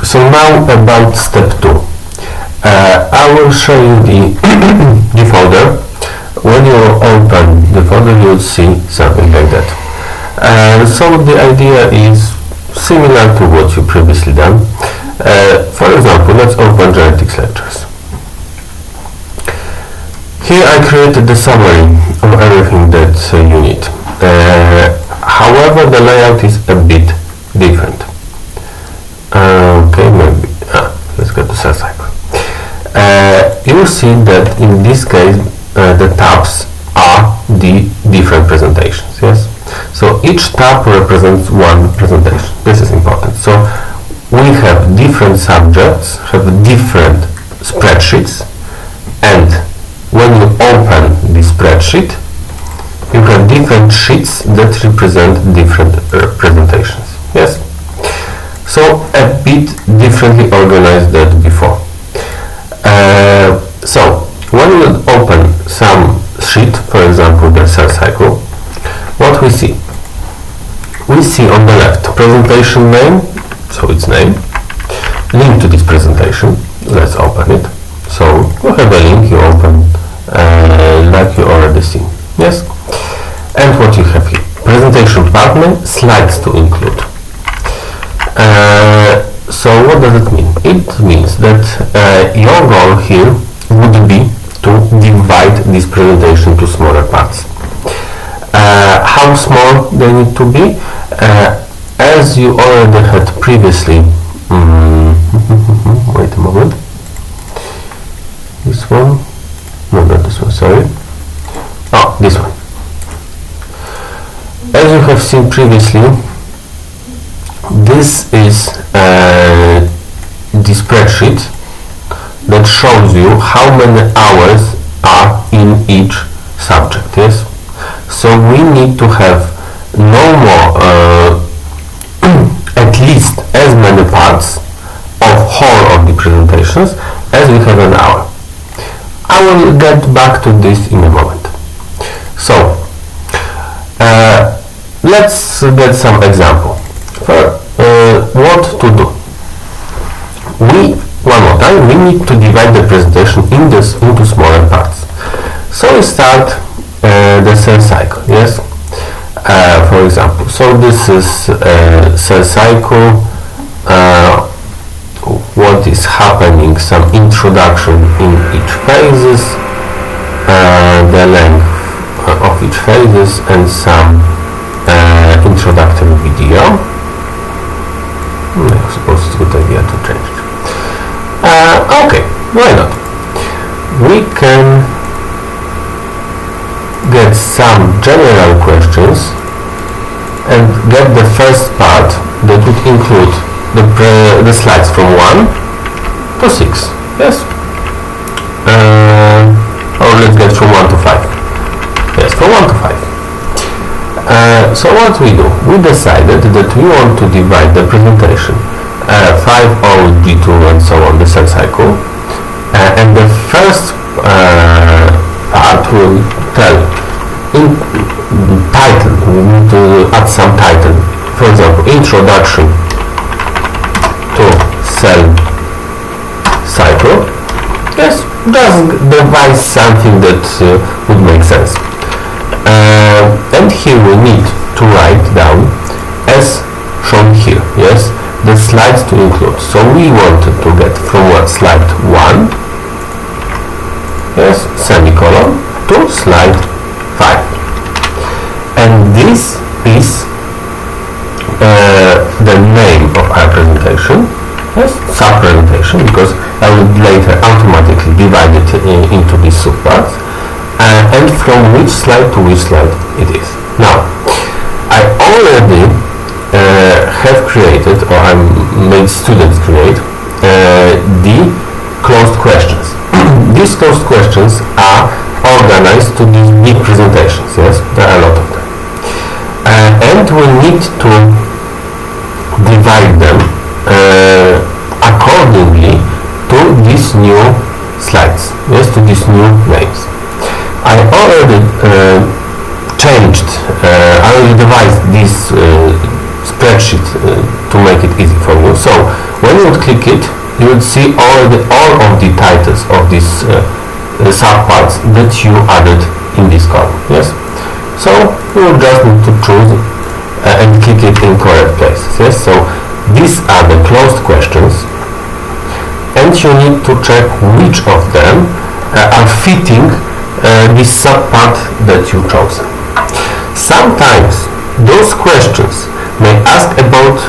So now about step 2. I will show you the folder. When you open the folder, you will see something like that. So the idea is similar to what you previously done. For example, let's open genetics lectures. Here I created the summary of everything that you need. However, the layout is a bit different. Okay, maybe. Let's go to cell cycle. You will see that in this case the tabs are the different presentations. Yes. So each tab represents one presentation. This is important. So we have different subjects, have different spreadsheets, and when you open the spreadsheet, you have different sheets that represent different presentations. Yes. So a bit differently organized than before. So when you open some sheet, for example the cell cycle, what we see? We see on the left presentation name, so its name, link to this presentation. Let's open it. So you have a link, you open like you already see. Yes. And what you have here? Presentation partner, slides to include. So what does it mean? It means that your goal here would be to divide this presentation to smaller parts. How small they need to be? As you already had previously, wait a moment, this one, no, not this one, sorry, oh, this one. As you have seen previously, this is the spreadsheet that shows you how many hours are in each subject. Yes. So we need to have no more, at least as many parts of whole of the presentations as we have an hour. I will get back to this in a moment. So let's get some example. What to do? One more time, we need to divide the presentation into smaller parts. So we start the cell cycle. Yes. For example, so this is cell cycle. What is happening? Some introduction in each phases, the length of each phases, and some introductory video. I suppose it's a good idea to change it. Okay, why not? We can get some general questions and get the first part that would include the slides from 1 to 6. Yes? Or let's get from 1 to 5. Yes, from 1 to 5. So what we do? We decided that we want to divide the presentation 5O, D2 and so on, the cell cycle, and the first part will tell in title. We need to add some title. For example, introduction to cell cycle. Yes, just devise something that would make sense. And here we need to write down as shown here. Yes, the slides to include. So we wanted to get from slide 1, yes, semicolon, to slide 5. And this is the name of our presentation, yes, sub-presentation, because I will later automatically divide it into these subparts, and from which slide to which slide it is. Now, I already have created, or I made students create, the closed questions. These closed questions are organized to these big presentations. Yes, there are a lot of them. And we need to divide them accordingly to these new slides. Yes, to these new names. I already I already devised this spreadsheet to make it easy for you. So When you would click it, you would see all of the titles of these subparts that you added in this column. Yes. So you will just need to choose and click it in correct places. Yes. So these are the closed questions, and you need to check which of them are fitting this subpart that you chose. Sometimes those questions may ask about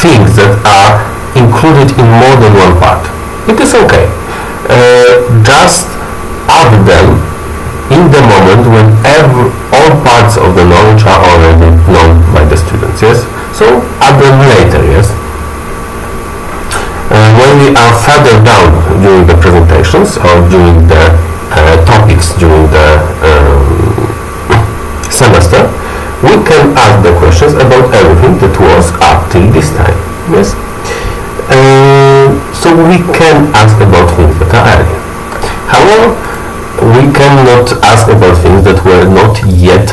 things that are included in more than one part. It is okay. Just add them in the moment when all parts of the knowledge are already known by the students. Yes. So add them later. Yes. When we are further down during the presentations or during the topics during the semester, we can ask the questions about everything that was up till this time. Yes. So we can ask about things that are earlier. However, we cannot ask about things that were not yet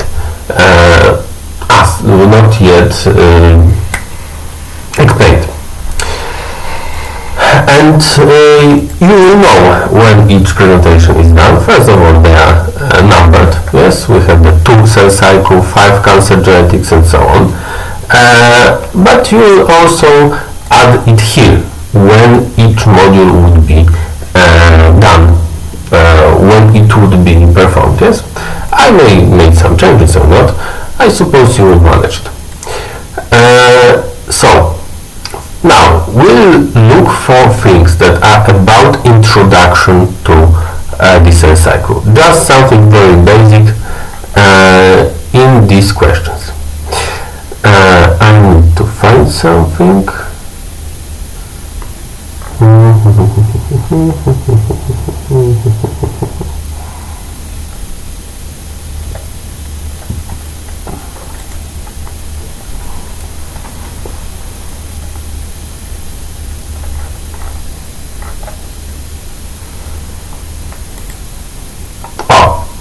explained. And you will know when each presentation is done. First of all, they are numbered. Yes, we have the 2 cell cycle, 5 cancer genetics, and so on. But you will also add it here when each module would be done, when it would be performed. Yes, I may make some changes or not. I suppose you will manage it. So now we'll look for things that are about introduction to the cell cycle. Just something very basic in these questions. I need to find something.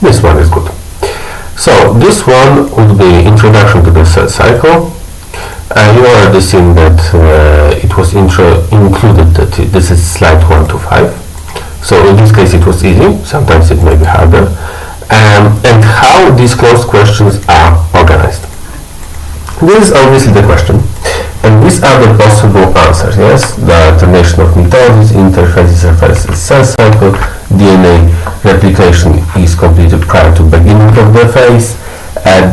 This one is good. So this one would be introduction to the cell cycle. You already seen that it was included that this is slide 1 to 5. So in this case it was easy, sometimes it may be harder. And how these closed questions are organized. This is obviously the question. And these are the possible answers, yes? The alternation of mitosis, interphase, surface, cell cycle, DNA replication is completed prior to beginning of the phase,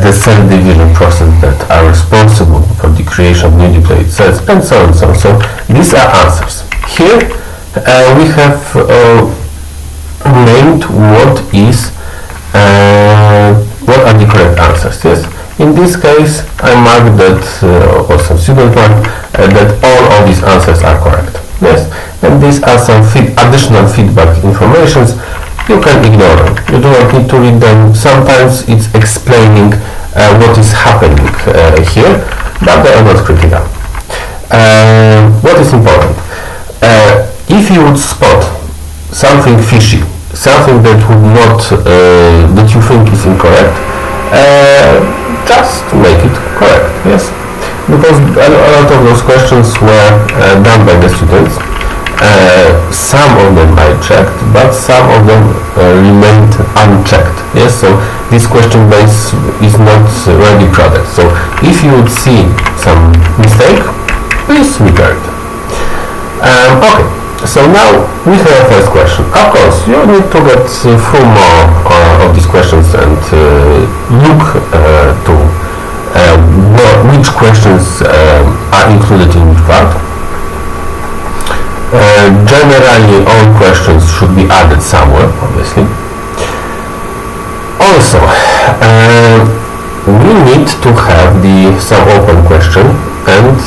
the cell division process that are responsible for the creation of new diploid cells, and so on and so on. So these are answers. Here we have named what are the correct answers, yes? In this case, I marked that, or some student marked, that all of these answers are correct. Yes, and these are some additional feedback informations. You can ignore them. You do not need to read them. Sometimes it's explaining what is happening here, but they are not critical. What is important? If you would spot something fishy, something that would not, that you think is incorrect, just make it correct, yes? Because a lot of those questions were done by the students. Some of them I checked, but some of them remained unchecked, yes? So this question base is not ready product. So if you would see some mistake, please repair it. Okay. So now we have a first question. Of course, you need to get through more of these questions and look to which questions are included in which part. Generally, all questions should be added somewhere, obviously. Also, we need to have some open question and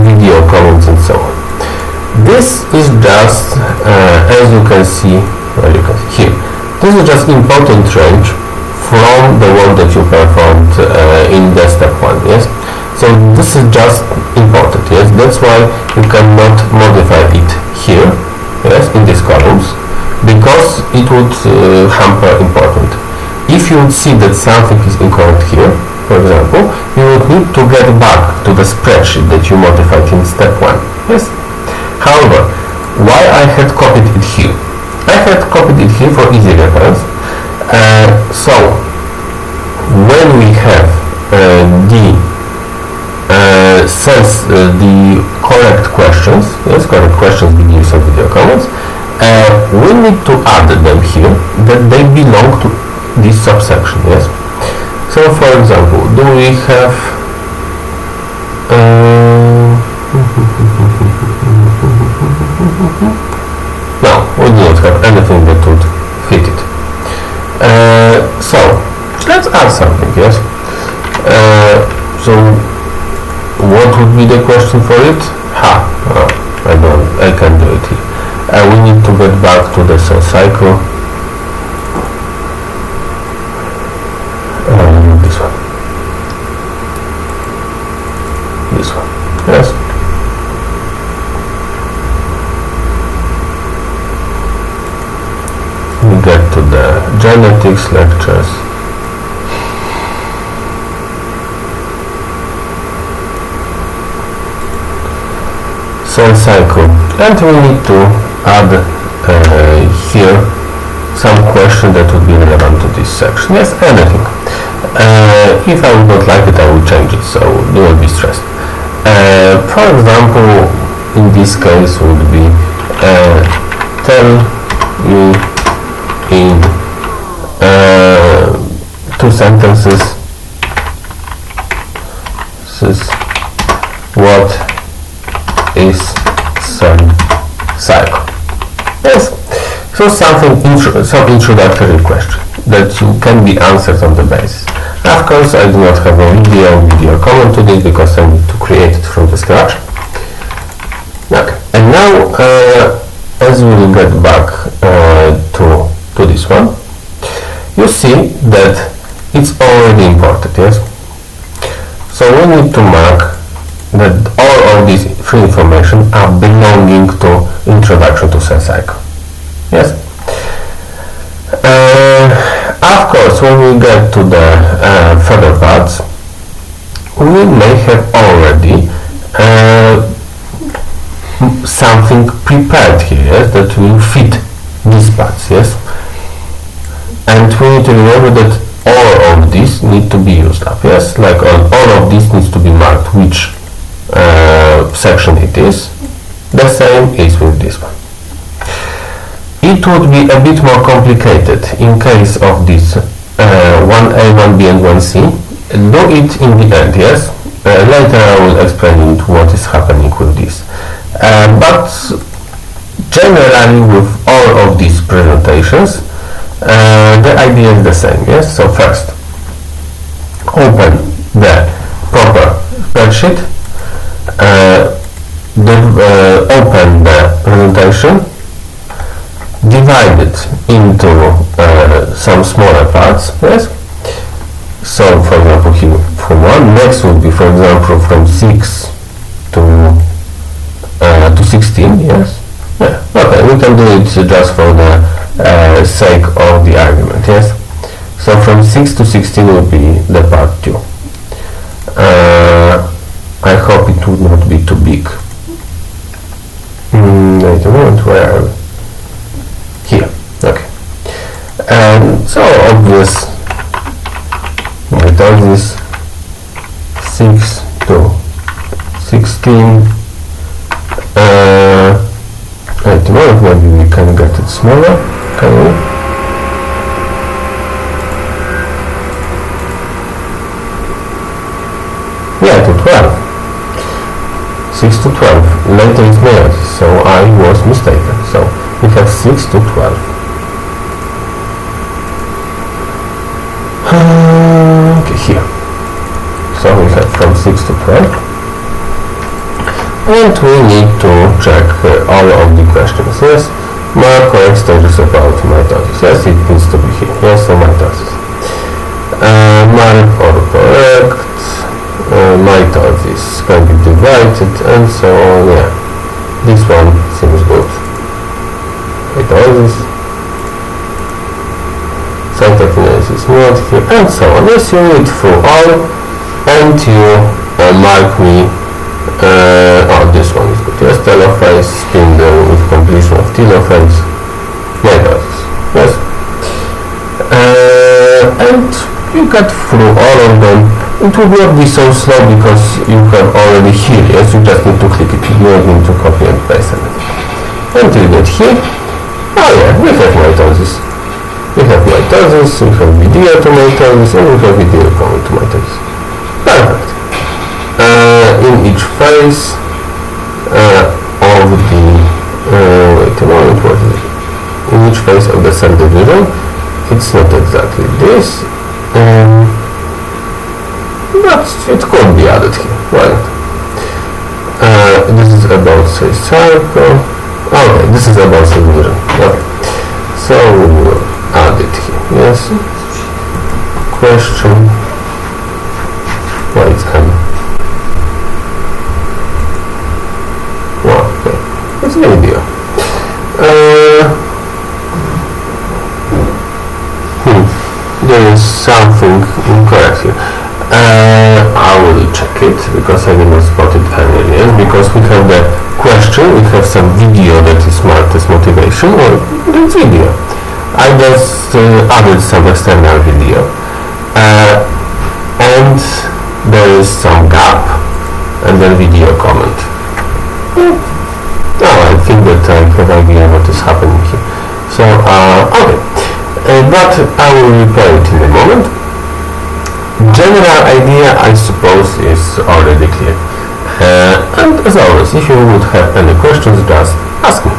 video comments and so on. This is just, as you can see, here, this is just important range from the one that you performed in the step 1, yes? So this is just important, yes? That's why you cannot modify it here, yes, in these columns, because it would hamper important. If you would see that something is incorrect here, for example, you would need to get back to the spreadsheet that you modified in step 1. Yes? However, why I had copied it here? I had copied it here for easy reference. So, when we have the correct questions, yes, correct questions beginning some video comments, we need to add them here that they belong to this subsection, yes. So for example, do we have no, we do not have anything that would fit it. So let's add something, yes. So what would be the question for it? I can't do it here. We need to get back to the cell cycle. This one. This one. Yes. We get to the genetics lectures. Cell cycle, and we need to add here some question that would be relevant to this section. Yes, anything. If I would not like it, I will change it, so do not be stressed. For example, in this case would be tell me in 2 sentences what is cell cycle. Yes, so some introductory question that you can be answered on the basis. Of course, I do not have a video comment to this because I need to create it from the scratch. Okay, and now as we will get back to this one, you see that it's already imported. Yes, so we need to mark that all of these free information are belonging to introduction to cell cycle. Yes. Of course, when we get to the further parts, we may have already something prepared here, yes, that will fit these parts. Yes, and we need to remember that all of these need to be used up. Yes, like all of this needs to be marked which section it is. The same is with this one. It would be a bit more complicated in case of this 1A, 1B and 1C. Do it in the end, yes? Later I will explain what is happening with this. But generally with all of these presentations, the idea is the same, yes? So first, open the proper spreadsheet, open the presentation, divide it into some smaller parts, yes? So for example here from 1, next would be for example from 6 to 16, yes? Yeah, okay, we can do it just for the sake of the argument, yes? So from 6 to 16 will be the part 2. I hope it would not be too big. Wait a moment, where are we? Here, okay. So obvious mitosis 6 to 16. Wait a moment, maybe we can get it smaller, can we? Yeah, to 12. 6 to 12. Later is meiosis, so I was mistaken. So we have 6 to 12. Okay, here. So we have from 6 to 12. And we need to check all of the questions. Yes, mark correct stages about mitosis. Yes, it needs to be here. Yes, so mitosis. Mark for correct. Mitosis can be divided and so on. Yeah, this one seems good. Mitosis, cytokinesis not here, and so on. Yes, you read through all and you mark me this one is good. Yes, telophase, spindle with completion of telophase, mitosis. Yes. And you get through all of them. It will not be so slow because you have already here. Yes, you just need to click it. You don't need to copy and paste anything. Until you get here. Oh yeah, we have mitosis. We have mitosis, we have video to mitosis, and we have video coming to mitosis. Perfect. In each phase of the wait a moment, what is it? In each phase of the cell division, it's not exactly this, but it could be added here. Right. This is about say circle. Okay, this is about cell division. Okay. So we will add it here. Yes. Question. Why it's M? Well, okay. It's video. There is something incorrect here. I will check it because I didn't spot it earlier. Because we have the question, we have some video that is marked as motivation, or it's video. I just added some external video, and there is some gap, and then video comment. Now I think that I have an idea what is happening here. So, okay. But I will repair it in a moment. General idea, I suppose, is already clear. And as always, if you would have any questions, just ask me.